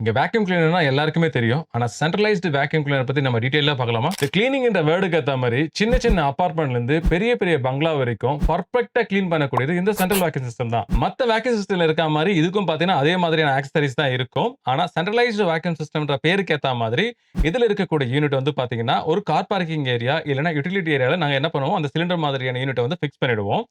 இங்க வேக்யூம் கிளீனர்னா எல்லாருக்குமே தெரியும். ஆனா சென்ட்ரலைஸ்டு வேக்யூம் கிளீனர் பத்தி நம்ம டீடைலா பார்க்கலாமா? இந்த கிளீனிங்ன்ற வேர்டுக்கு ஏத்த மாரி சின்ன சின்ன அபார்ட்மெண்ட்ல இருந்து பெரிய பெரிய பங்களா வரைக்கும் பெர்ஃபெக்ட்டா கிளீன் பண்ணக்கூடியது இந்த சென்ட்ரல் வேக்யூம் சிஸ்டம் தான். மத்த வேக்யூம் சிஸ்டம்ல இருக்க மாரி இதுக்கும் பார்த்தீங்கன்னா, அதே மாதிரியான ஆக்சஸரீஸ் தான் இருக்கும். ஆனா சென்ட்ரலைஸ்டு வேக்யூம் சிஸ்டம்ன்ற பேருக்கு ஏத்த மாதிரி இதுல இருக்கக்கூடிய யூனிட் வந்து பார்த்தீங்கன்னா, ஒரு கார் பார்க்கிங் ஏரியா இல்லன்னா யுட்டிலிட்டி ஏரியால நாங்க என்ன பண்ணுவோம், அந்த சிலிண்டர் மாதிரியான யூனிட்ட வந்து ஃபிக்ஸ் பண்ணிடுவோம்.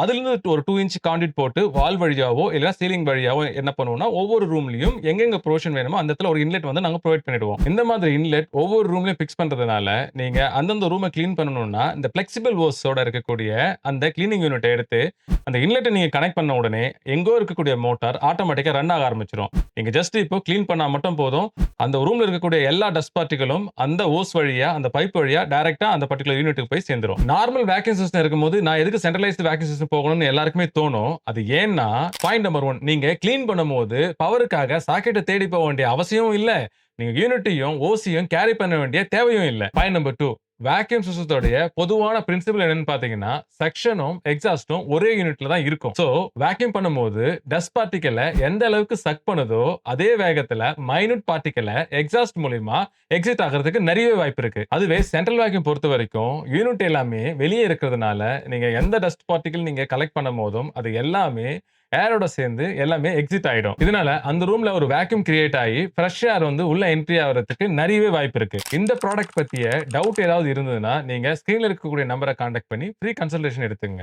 அதிலிருந்து ஒரு 2 இன்ச் கான்டிரீட் போட்டு வால் வழியாவோ, இல்ல சீலிங் வழியாவோ என்ன பண்ணுவோம்னா, ஒவ்வொரு ரூம்லயும் எங்கெங்க புரோஷன் வேணுமோ, அந்த இடத்துல ஒரு இன்லெட் வந்து நாங்க புரொவைட் பண்ணிடுவோம். இந்த மாதிரி இன்லெட் ஒவ்வொரு ரூம்லயும் பிக்ஸ் பண்றதுனால, நீங்க அந்தந்த ரூம கிளீன் பண்ணணும்னா, இந்த பிளெக்ஸிபிள் ஓஸோட இருக்கக்கூடிய அந்த கிளீனிங் யூனிட்ட எடுத்து, அந்த இன்லெட்ட நீங்க கனெக்ட் பண்ண உடனே, எங்கோ இருக்கக்கூடிய மோட்டார் ஆட்டோமேட்டிக்கா ரன் ஆக ஆரம்பிச்சுரும். நீங்க ஜஸ்ட் இப்போ கிளீன் பண்ணா மட்டும் போதும். அந்த ரூம்ல இருக்கக்கூடிய எல்லா டஸ்ட் பார்ட்டிகளும் அந்த ஓஸ் வழியா, அந்த பைப் வழியா டைரக்ட்டா அந்த பர்ட்டிகுலர் யூனிட்க்கு போய் சேர்ந்துரும். நார்மல் வேக்யூம் சிஸ்டம் இருக்கும்போது, நான் எதுக்கு சென்ட்ரலைஸ்ட் வேக்யூம் சிஸ்டம் போகணும்னு எல்லாருக்குமே தோணும். அது ஏன்னா, பாயிண்ட் நம்பர் 1 நீங்க கிளீன் பண்ணும்போது பவருக்காக சாக்கெட்ட தேடி போ வேண்டிய அவசியமும் இல்ல. நீங்க யூனிட்டையும், ஓசியும் கேரி பண்ண வேண்டிய தேவையும் இல்ல. பாயிண்ட் நம்பர் 2 வேக்யூம் சிஸ்டத்தோடைய பொதுவான பிரின்சிபல் என்னன்னு பார்த்தீங்கன்னா, சக்ஷனும், எக்ஸாஸ்டும் ஒரே யூனிட்ல தான் இருக்கும். சோ, வேக்யூம் பண்ணும்போது டஸ்ட் பார்ட்டிகிள எந்த அளவுக்கு சக் பண்ணுதோ, அதே வேகத்துல மைன்யூட் பார்ட்டிகிள எக்ஸாஸ்ட் மூலியமா எக்ஸிட் ஆகுறதுக்கு நெறையவே வாய்ப்பு இருக்கு. அதுவே சென்ட்ரல் வேக்யூம் பொறுத்தவரைக்கும் யூனிட் எல்லாமே வெளியே இருக்கிறதுனால, நீங்க எந்த டஸ்ட் பார்ட்டிகிள் நீங்க கலெக்ட் பண்ணும்போதும், அது எல்லாமே ஏரோட சேர்ந்து எல்லாமே எக்ஸிட் ஆயிடும். இதனால அந்த ரூம்ல ஒரு வேக்யூம் கிரியேட் ஆகி ஃப்ரெஷ் ஏர் வந்து உள்ள என்ட்ரி ஆகுறதுக்கு நெறையவே வாய்ப்பு இருக்கு. இந்த ப்ராடக்ட் பத்திய டவுட் ஏதாவது இருந்ததுன்னா, நீங்க ஸ்கிரீன்ல இருக்கக்கூடிய நம்பர கான்டாக்ட் பண்ணி ஃப்ரீ கன்சல்டேஷன் எடுத்துக்கங்க.